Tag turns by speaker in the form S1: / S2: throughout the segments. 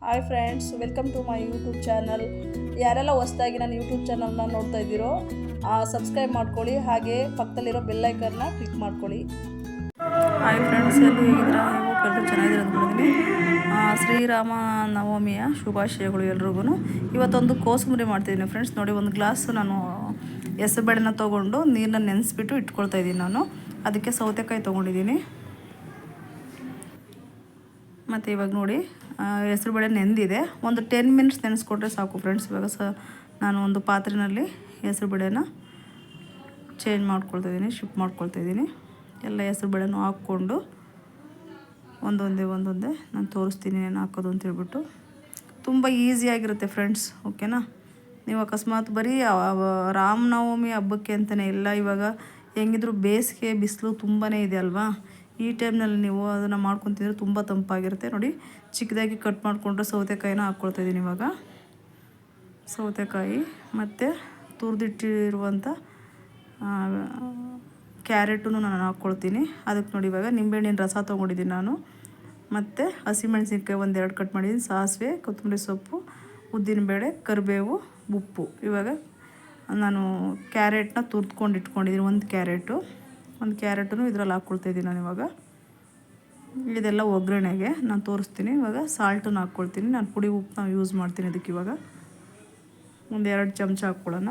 S1: Hi friends, welcome to my YouTube channel. ಯಾರೆಲ್ಲ ಹೊಸದಾಗಿ ನನ್ನ ಯೂಟ್ಯೂಬ್ ಚಾನಲ್ನ ನೋಡ್ತಾ ಇದ್ದೀರೋ ಸಬ್ಸ್ಕ್ರೈಬ್ ಮಾಡ್ಕೊಳ್ಳಿ, ಹಾಗೆ ಪಕ್ಕದಲ್ಲಿರೋ ಬೆಲ್ಲೈಕನ್ನ ಕ್ಲಿಕ್ ಮಾಡ್ಕೊಳ್ಳಿ.
S2: ಹಾಯ್ ಫ್ರೆಂಡ್ಸ್, ಎಲ್ಲರೂ ಹೇಗಿದ್ದೀರಾ? ನೀವು ಚೆನ್ನಾಗಿರೋದು ಅಂದ್ಕೊಂಡಿದ್ದೀನಿ. ಶ್ರೀರಾಮ ನವಮಿಯ ಶುಭಾಶಯಗಳು ಎಲ್ರಿಗೂ. ಇವತ್ತೊಂದು ಕೋಸುಂಬರಿ ಮಾಡ್ತಿದ್ದೀನಿ ಫ್ರೆಂಡ್ಸ್. ನೋಡಿ, ಒಂದು ಗ್ಲಾಸ್ ನಾನು ಹೆಸರುಬೇಳೆನ ತೊಗೊಂಡು ನೀರನ್ನ ನೆನೆಸ್ಬಿಟ್ಟು ಇಟ್ಕೊಳ್ತಾ ಇದ್ದೀನಿ. ನಾನು ಅದಕ್ಕೆ ಸೌತೆಕಾಯಿ ತೊಗೊಂಡಿದ್ದೀನಿ. ಮತ್ತು ಇವಾಗ ನೋಡಿ, ಹೆಸರುಬೇಳೆ ನೆಂದಿದೆ. ಒಂದು 10 ಮಿನಿಟ್ಸ್ ನೆನೆಸ್ಕೊಟ್ರೆ ಸಾಕು ಫ್ರೆಂಡ್ಸ್. ಇವಾಗ ನಾನು ಒಂದು ಪಾತ್ರೆಯಲ್ಲಿ ಹೆಸರುಬೇಳೆನ ಚೇಂಜ್ ಮಾಡ್ಕೊಳ್ತಾಯಿದ್ದೀನಿ, ಶಿಫ್ಟ್ ಮಾಡ್ಕೊಳ್ತಾಯಿದ್ದೀನಿ. ಎಲ್ಲ ಹೆಸರುಬೇಳೆನೂ ಹಾಕ್ಕೊಂಡು ಒಂದೊಂದೇ ನಾನು ತೋರಿಸ್ತೀನಿ ಏನು ಹಾಕೋದು ಅಂತ ಹೇಳ್ಬಿಟ್ಟು. ತುಂಬ ಈಸಿಯಾಗಿರುತ್ತೆ ಫ್ರೆಂಡ್ಸ್, ಓಕೆನಾ? ನೀವು ಅಕಸ್ಮಾತ್ ಬರೀ ರಾಮನವಮಿ ಹಬ್ಬಕ್ಕೆ ಅಂತಲೇ ಇಲ್ಲ, ಇವಾಗ ಹೆಂಗಿದ್ರು ಬೇಸಿಗೆ ಬಿಸಿಲು ತುಂಬಾ ಇದೆ ಅಲ್ವಾ? ಈ ಟೈಮ್ನಲ್ಲಿ ನೀವು ಅದನ್ನು ಮಾಡ್ಕೊತಿದ್ರೆ ತುಂಬ ತಂಪಾಗಿರುತ್ತೆ. ನೋಡಿ, ಚಿಕ್ಕದಾಗಿ ಕಟ್ ಮಾಡಿಕೊಂಡ್ರೆ ಸೌತೆಕಾಯಿನ ಹಾಕ್ಕೊಳ್ತಾಯಿದ್ದೀನಿ. ಇವಾಗ ಸೌತೆಕಾಯಿ ಮತ್ತು ತುರಿದಿಟ್ಟಿರುವಂಥ ಕ್ಯಾರೆಟನ್ನು ನಾನು ಹಾಕ್ಕೊಳ್ತೀನಿ. ಅದಕ್ಕೆ ನೋಡಿ, ಇವಾಗ ನಿಂಬೆಹಣ್ಣಿನ ರಸ ತೊಗೊಂಡಿದ್ದೀನಿ ನಾನು. ಮತ್ತು ಹಸಿಮೆಣಸಿನ್ಕಾಯಿ 1-2 ಕಟ್ ಮಾಡಿದ್ದೀನಿ. ಸಾಸಿವೆ, ಕೊತ್ತಂಬರಿ ಸೊಪ್ಪು, ಉದ್ದಿನಬೇಳೆ, ಕರಿಬೇವು, ಉಪ್ಪು. ಇವಾಗ ನಾನು ಕ್ಯಾರೆಟ್ನ ತುರ್ದ್ಕೊಂಡು ಇಟ್ಕೊಂಡಿದ್ದೀನಿ. ಒಂದು ಕ್ಯಾರೆಟನ್ನು ಇದರಲ್ಲಿ ಹಾಕ್ಕೊಳ್ತಾಯಿದ್ದೀನಿ ನಾನು. ಇವಾಗ ಇದೆಲ್ಲ ಒಗ್ಗರಣೆಗೆ ನಾನು ತೋರಿಸ್ತೀನಿ. ಇವಾಗ ಸಾಲ್ಟನ್ನು ಹಾಕ್ಕೊಳ್ತೀನಿ. ನಾನು ಪುಡಿ ಉಪ್ಪನ್ನ ಯೂಸ್ ಮಾಡ್ತೀನಿ ಇದಕ್ಕೆ. ಇವಾಗ 1-2 ಚಮಚ ಹಾಕ್ಕೊಳ್ಳೋಣ.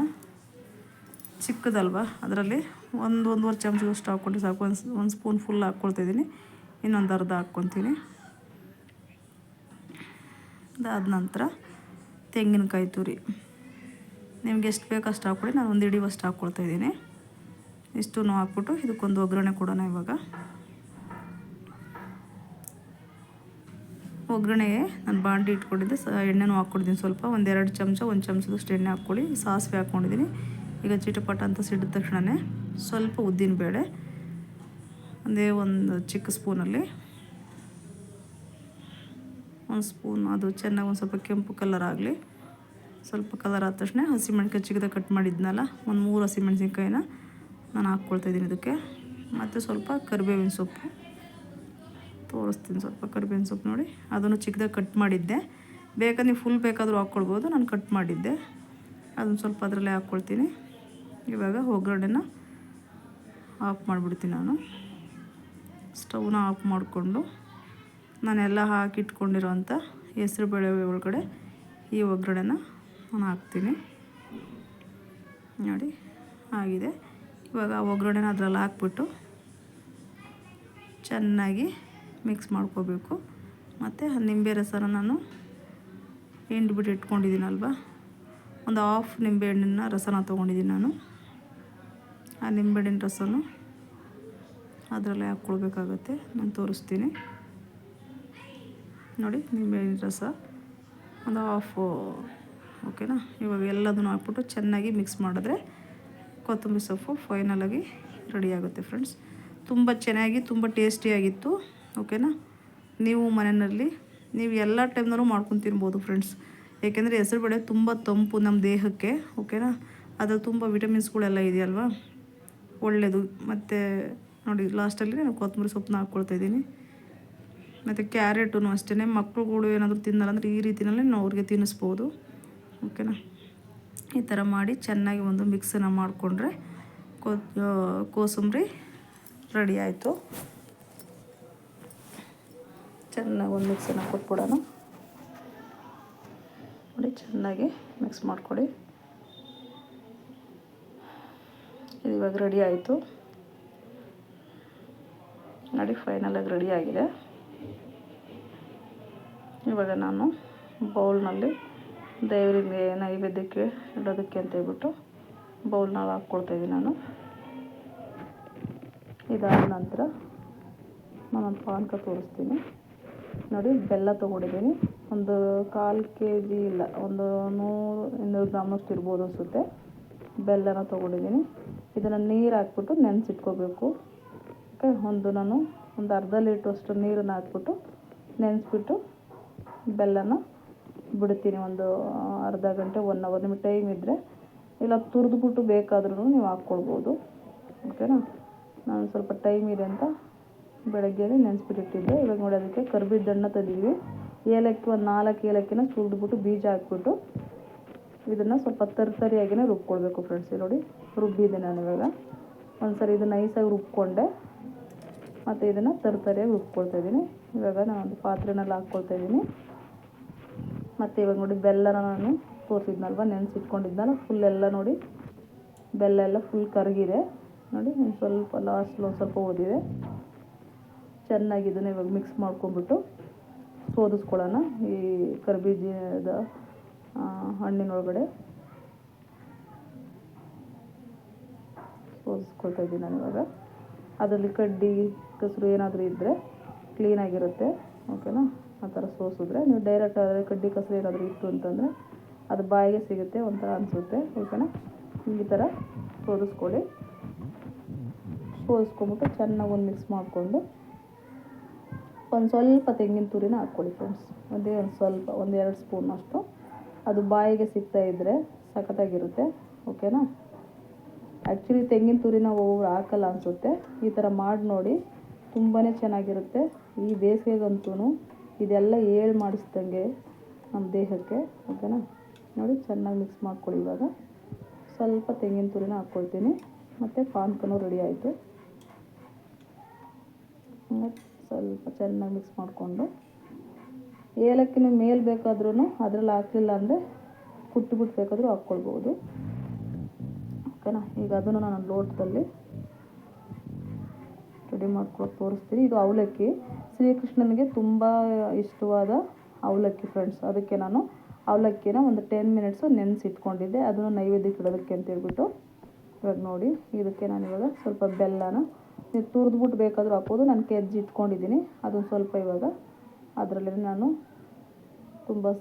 S2: ಚಿಕ್ಕದಲ್ವಾ, ಅದರಲ್ಲಿ 1-1.5 ಚಮಚದಷ್ಟು ಹಾಕ್ಕೊಂಡ್ರೆ ಸಾಕು. ಒಂದು ಸ್ಪೂನ್ ಫುಲ್ ಹಾಕ್ಕೊಳ್ತಾಯಿದ್ದೀನಿ. ಇನ್ನೊಂದು ಅರ್ಧ ಹಾಕ್ಕೊತೀನಿ. ಅದಾದ ನಂತರ ತೆಂಗಿನಕಾಯಿ ತುರಿ ನಿಮ್ಗೆ ಎಷ್ಟು ಬೇಕು ಅಷ್ಟು ಹಾಕ್ಕೊಳ್ಳಿ. ನಾನು ಒಂದು ಹಿಡಿವಷ್ಟು ಹಾಕ್ಕೊಳ್ತಾಯಿದ್ದೀನಿ. ಇಷ್ಟೂ ಹಾಕ್ಬಿಟ್ಟು ಇದಕ್ಕೊಂದು ಒಗ್ಗರಣೆ ಕೊಡೋಣ. ಇವಾಗ ಒಗ್ಗರಣೆಗೆ ನಾನು ಬಾಂಡಿ ಇಟ್ಕೊಂಡಿದ್ದೆ, ಎಣ್ಣೆನೂ ಹಾಕ್ಕೊಂಡಿದ್ದೀನಿ ಸ್ವಲ್ಪ. 1-2 ಚಮಚ, 1 ಚಮಚದಷ್ಟು ಎಣ್ಣೆ ಹಾಕ್ಕೊಳ್ಳಿ. ಸಾಸಿವೆ ಹಾಕ್ಕೊಂಡಿದ್ದೀನಿ. ಈಗ ಚಿಟಪಟ ಅಂತ ಸಿಡಿದ ತಕ್ಷಣವೇ ಸ್ವಲ್ಪ ಉದ್ದಿನಬೇಳೆ, ಒಂದು ಚಿಕ್ಕ ಸ್ಪೂನಲ್ಲಿ 1 ಸ್ಪೂನ್, ಅದು ಚೆನ್ನಾಗಿ ಒಂದು ಸ್ವಲ್ಪ ಕೆಂಪು ಕಲರ್ ಆಗಲಿ. ಸ್ವಲ್ಪ ಕಲರ್ ಆದ ತಕ್ಷಣ ಹಸಿಮೆಣ್ಸಿನ್ಕಾಯಿ ಚಿಕ್ಕದಾಗಿ ಕಟ್ ಮಾಡಿದ್ನಲ್ಲ, ಒಂದು 3 ಹಸಿಮೆಣ್ಸಿನ್ಕಾಯಿನ ನಾನು ಹಾಕ್ಕೊಳ್ತಾಯಿದ್ದೀನಿ ಇದಕ್ಕೆ. ಮತ್ತು ಸ್ವಲ್ಪ ಕರಿಬೇವಿನ ಸೊಪ್ಪು ತೋರಿಸ್ತೀನಿ. ಸ್ವಲ್ಪ ಕರಿಬೇವಿನ ಸೊಪ್ಪು ನೋಡಿ, ಅದನ್ನು ಚಿಕ್ಕದಾಗಿ ಕಟ್ ಮಾಡಿದ್ದೆ. ಬೇಕಾದ್ರೆ ನೀವು ಫುಲ್ ಬೇಕಾದರೂ ಹಾಕ್ಕೊಳ್ಬೋದು, ನಾನು ಕಟ್ ಮಾಡಿದ್ದೆ. ಅದನ್ನು ಸ್ವಲ್ಪ ಅದರಲ್ಲೇ ಹಾಕ್ಕೊಳ್ತೀನಿ. ಇವಾಗ ಒಗ್ಗರಣೆನ ಆಫ್ ಮಾಡಿಬಿಡ್ತೀನಿ ನಾನು. ಸ್ಟವ್ನ ಆಫ್ ಮಾಡಿಕೊಂಡು ನಾನೆಲ್ಲ ಹಾಕಿಟ್ಕೊಂಡಿರೋಂಥ ಹೆಸರುಬೇಳೆ ಒಳಗಡೆ ಈ ಒಗ್ಗರಣೆನ ನಾನು ಹಾಕ್ತೀನಿ. ನೋಡಿ, ಆಗಿದೆ. ಇವಾಗ ಒಗ್ಗರಣೆನ ಅದರಲ್ಲಿ ಹಾಕ್ಬಿಟ್ಟು ಚೆನ್ನಾಗಿ ಮಿಕ್ಸ್ ಮಾಡ್ಕೋಬೇಕು. ಮತ್ತು ನಿಂಬೆ ರಸನ ನಾನು ಹಿಂಡ್ಬಿಟ್ಟು ಇಟ್ಕೊಂಡಿದ್ದೀನಲ್ವ, ಒಂದು ಹಾಫ್ ನಿಂಬೆಹಣ್ಣಿನ ರಸನ ತೊಗೊಂಡಿದ್ದೀನಿ ನಾನು. ಆ ನಿಂಬೆಹಣ್ಣಿನ ರಸನು ಅದರಲ್ಲೇ ಹಾಕ್ಕೊಳ್ಬೇಕಾಗತ್ತೆ. ನಾನು ತೋರಿಸ್ತೀನಿ ನೋಡಿ. ನಿಂಬೆಹಣ್ಣಿನ ರಸ ಒಂದು ಹಾಫು, ಓಕೆನಾ? ಇವಾಗ ಎಲ್ಲದನ್ನು ಹಾಕ್ಬಿಟ್ಟು ಚೆನ್ನಾಗಿ ಮಿಕ್ಸ್ ಮಾಡಿದ್ರೆ ಕೊತ್ತಂಬರಿ ಸೊಪ್ಪು ಫೈನಲಾಗಿ ರೆಡಿಯಾಗುತ್ತೆ ಫ್ರೆಂಡ್ಸ್. ತುಂಬ ಚೆನ್ನಾಗಿ, ತುಂಬ ಟೇಸ್ಟಿಯಾಗಿತ್ತು, ಓಕೆನಾ? ನೀವು ಮನೆಯಲ್ಲಿ ನೀವು ಎಲ್ಲ ಟೈಮ್ನಲ್ಲೂ ಮಾಡ್ಕೊಂಡು ತಿನ್ಬೋದು ಫ್ರೆಂಡ್ಸ್. ಏಕೆಂದರೆ ಹೆಸರುಬೇಳೆ ತುಂಬ ತಂಪು ನಮ್ಮ ದೇಹಕ್ಕೆ, ಓಕೆನಾ? ಅದ್ರಲ್ಲಿ ತುಂಬ ವಿಟಮಿನ್ಸ್ಗಳೆಲ್ಲ ಇದೆಯಲ್ವಾ, ಒಳ್ಳೆಯದು. ಮತ್ತು ನೋಡಿ, ಲಾಸ್ಟಲ್ಲಿ ನಾನು ಕೊತ್ತಂಬರಿ ಸೊಪ್ಪನ್ನ ಹಾಕ್ಕೊಳ್ತಾಯಿದ್ದೀನಿ. ಮತ್ತು ಕ್ಯಾರೆಟೂ ಅಷ್ಟೇ, ಮಕ್ಕಳುಗಳು ಏನಾದರೂ ತಿನ್ನಲ್ಲ ಅಂದರೆ ಈ ರೀತಿಯಲ್ಲಿ ನಾವು ಅವ್ರಿಗೆ ತಿನ್ನಿಸ್ಬೋದು, ಓಕೆನಾ? ಈ ಥರ ಮಾಡಿ ಚೆನ್ನಾಗಿ ಒಂದು ಮಿಕ್ಸನ್ನು ಮಾಡಿಕೊಂಡ್ರೆ ಕೋಸಂಬರಿ ರೆಡಿ ಆಯಿತು. ಚೆನ್ನಾಗಿ ಒಂದು ಮಿಕ್ಸನ್ನು ಕೊಟ್ಬಿಡೋಣ. ನೋಡಿ, ಚೆನ್ನಾಗಿ ಮಿಕ್ಸ್ ಮಾಡಿಕೊಡಿ. ಇದು ಇವಾಗ ರೆಡಿ ಆಯಿತು ನೋಡಿ, ಫೈನಲಾಗಿ ರೆಡಿ ಆಗಿದೆ. ಇವಾಗ ನಾನು ಬೌಲ್ನಲ್ಲಿ ದೇವರಿಗೆ ನೈವೇದ್ಯಕ್ಕೆ ಇಡೋದಕ್ಕೆ ಅಂತ ಹೇಳ್ಬಿಟ್ಟು ಬೌಲ್ನಲ್ಲಿ ಹಾಕ್ಕೊಳ್ತಾಯಿದ್ದೀನಿ ನಾನು. ಇದಾದ ನಂತರ ನಾನೊಂದು ಪಾನಕ ತೋರಿಸ್ತೀನಿ ನೋಡಿ. ಬೆಲ್ಲ ತೊಗೊಂಡಿದ್ದೀನಿ. ಒಂದು 1/4 kg ಇಲ್ಲ, ಒಂದು 100-200 ಗ್ರಾಮಷ್ಟು ಇರ್ಬೋದು ಅನಿಸುತ್ತೆ. ಬೆಲ್ಲನ ತೊಗೊಂಡಿದ್ದೀನಿ. ಇದನ್ನು ನೀರು ಹಾಕ್ಬಿಟ್ಟು ನೆನೆಸಿಟ್ಕೋಬೇಕು. ಓಕೆ, ನಾನು ಒಂದು ಅರ್ಧ ಲೀಟ್ರಷ್ಟು ನೀರನ್ನು ಹಾಕ್ಬಿಟ್ಟು ನೆನೆಸ್ಬಿಟ್ಟು ಬೆಲ್ಲನ ಬಿಡ್ತೀನಿ. ಒಂದು ಅರ್ಧ ಗಂಟೆ, 1 ಅವರ್ ನಿಮಗೆ ಟೈಮ್ ಇದ್ದರೆ. ಇಲ್ಲ ತುರಿದ್ಬಿಟ್ಟು ಬೇಕಾದ್ರೂ ನೀವು ಹಾಕ್ಕೊಳ್ಬೋದು, ಓಕೆನಾ? ನಾನು ಸ್ವಲ್ಪ ಟೈಮ್ ಇದೆ ಅಂತ ಬೆಳಗ್ಗೆ ನೆನೆಸ್ಬಿಟ್ಟಿಟ್ಟಿದ್ದೆ. ಇವಾಗ ನೋಡಿ, ಅದಕ್ಕೆ ಕರ್ಬೇವಿನ ತಂದಿದ್ವಿ. ಏಲಕ್ಕಿ ಒಂದು 4 ಏಲಕ್ಕಿನ ಸುರಿದ್ಬಿಟ್ಟು ಬೀಜ ಹಾಕ್ಬಿಟ್ಟು ಇದನ್ನು ಸ್ವಲ್ಪ ತರಿಯಾಗಿಯೇ ರುಬ್ಕೊಳ್ಬೇಕು ಫ್ರೆಂಡ್ಸ್. ನೋಡಿ ರುಬ್ಬಿದೆ ನಾನು ಇವಾಗ. ಒಂದ್ಸರಿ ಇದು ನೈಸಾಗಿ ರುಬ್ಕೊಂಡೆ, ಮತ್ತು ಇದನ್ನು ತರಿಯಾಗಿ ರುಬ್ಕೊಳ್ತಾಯಿದ್ದೀನಿ. ಇವಾಗ ನಾನು ಒಂದು ಪಾತ್ರೆನಲ್ಲಿ ಹಾಕ್ಕೊಳ್ತಾಯಿದ್ದೀನಿ. ಮತ್ತು ಇವಾಗ ನೋಡಿ ಬೆಲ್ಲನ ನಾನು ತೋರಿಸಿದ್ನಲ್ವ, ನೆನೆಸಿಟ್ಕೊಂಡಿದ್ನಲ್ಲ, ಫುಲ್ ಎಲ್ಲ ನೋಡಿ ಬೆಲ್ಲ ಎಲ್ಲ ಫುಲ್ ಕರಗಿದೆ ನೋಡಿ. ಒಂದು ಸ್ವಲ್ಪ ಲಾಸ್ಟಲ್ಲಿ ಒಂದು ಸ್ವಲ್ಪ ಓದಿದೆ. ಚೆನ್ನಾಗಿ ಇದನ್ನು ಇವಾಗ ಮಿಕ್ಸ್ ಮಾಡ್ಕೊಂಬಿಟ್ಟು ಸೋದಿಸ್ಕೊಳ್ಳೋಣ. ಈ ಕರಿಬೀಜದ ಹಣ್ಣಿನೊಳಗಡೆ ಸೋದಿಸ್ಕೊಳ್ತಾ ಇದ್ದೀನಿ ನಾನು ಇವಾಗ. ಅದರಲ್ಲಿ ಕಡ್ಡಿ ಕೆಸರು ಏನಾದರೂ ಇದ್ದರೆ ಕ್ಲೀನಾಗಿರುತ್ತೆ, ಓಕೆನಾ. ಆ ಥರ ಸೋಸಿದ್ರೆ, ನೀವು ಡೈರೆಕ್ಟ್ ಆದರೆ ಕಡ್ಡಿ ಕೆಸರು ಏನಾದರೂ ಇತ್ತು ಅಂತಂದರೆ ಅದು ಬಾಯಿಗೆ ಸಿಗುತ್ತೆ, ಒಂಥರ ಅನಿಸುತ್ತೆ, ಓಕೆನಾ. ಈ ಥರ ಸೋದಿಸ್ಕೊಳ್ಳಿ. ಸೋದಿಸ್ಕೊಂಬಿಟ್ಟು ಚೆನ್ನಾಗಿ ಒಂದು ಮಿಕ್ಸ್ ಮಾಡಿಕೊಂಡು ಒಂದು ಸ್ವಲ್ಪ ತೆಂಗಿನ ತುರಿನ ಹಾಕ್ಕೊಳ್ಳಿ ಫ್ರೆಂಡ್ಸ್. ಒಂದು ಸ್ವಲ್ಪ 1-2 ಸ್ಪೂನ್ ಅಷ್ಟು. ಅದು ಬಾಯಿಗೆ ಸಿಗ್ತಾ ಇದ್ದರೆ ಸಖತ್ತಾಗಿರುತ್ತೆ, ಓಕೆನಾ. ಆ್ಯಕ್ಚುಲಿ ತೆಂಗಿನ ತುರಿನ ಒಬ್ಬೊಬ್ರು ಹಾಕಲ್ಲ ಅನಿಸುತ್ತೆ. ಈ ಥರ ಮಾಡಿ ನೋಡಿ, ತುಂಬಾ ಚೆನ್ನಾಗಿರುತ್ತೆ. ಈ ಬೇಸಿಗೆಗಂತೂ ಇದೆಲ್ಲ ಏಳು ಮಾಡಿಸ್ದಂಗೆ ನಮ್ಮ ದೇಹಕ್ಕೆ, ಓಕೆನಾ. ನೋಡಿ ಚೆನ್ನಾಗಿ ಮಿಕ್ಸ್ ಮಾಡ್ಕೊಳ್ಳಿ. ಇವಾಗ ಸ್ವಲ್ಪ ತೆಂಗಿನ ತುರಿನ ಹಾಕ್ಕೊಳ್ತೀನಿ, ಮತ್ತು ಪಾನ್ಕನೂ ರೆಡಿ ಆಯಿತು. ಸ್ವಲ್ಪ ಚೆನ್ನಾಗಿ ಮಿಕ್ಸ್ ಮಾಡಿಕೊಂಡು ಏಲಕ್ಕಿನ ಮೇಲೆ ಬೇಕಾದ್ರೂ ಅದರಲ್ಲಿ ಹಾಕಲಿಲ್ಲ ಅಂದರೆ ಕುಟ್ಬಿಟ್ಟು ಬೇಕಾದರೂ ಹಾಕ್ಕೊಳ್ಬೋದು, ಓಕೆನಾ. ಈಗ ಅದನ್ನು ನಾನು ಲೋಟದಲ್ಲಿ ರೆಡಿ ಮಾಡ್ಕೊಳಕ್ಕೆ ತೋರಿಸ್ತೀನಿ. ಇದು ಅವಲಕ್ಕಿ, ಶ್ರೀಕೃಷ್ಣನಿಗೆ ತುಂಬ ಇಷ್ಟವಾದ ಅವಲಕ್ಕಿ ಫ್ರೆಂಡ್ಸ್. ಅದಕ್ಕೆ ನಾನು ಅವಲಕ್ಕಿನ ಒಂದು 10 ಮಿನಿಟ್ಸು ನೆನೆಸಿಟ್ಕೊಂಡಿದ್ದೆ, ಅದನ್ನು ನೈವೇದ್ಯಕ್ಕೆ ಇಡೋದಕ್ಕೆ ಅಂತ ಹೇಳ್ಬಿಟ್ಟು. ಇವಾಗ ನೋಡಿ ಇದಕ್ಕೆ ನಾನು ಇವಾಗ ಸ್ವಲ್ಪ ಬೆಲ್ಲನ ನೀವು ತುರಿದ್ಬಿಟ್ಟು ಬೇಕಾದರೂ ಹಾಕ್ಬೋದು. ನಾನು ಕೆಜ್ಜಿ ಇಟ್ಕೊಂಡಿದ್ದೀನಿ, ಅದೊಂದು ಸ್ವಲ್ಪ ಇವಾಗ ಅದರಲ್ಲಿ ನಾನು ತುಂಬ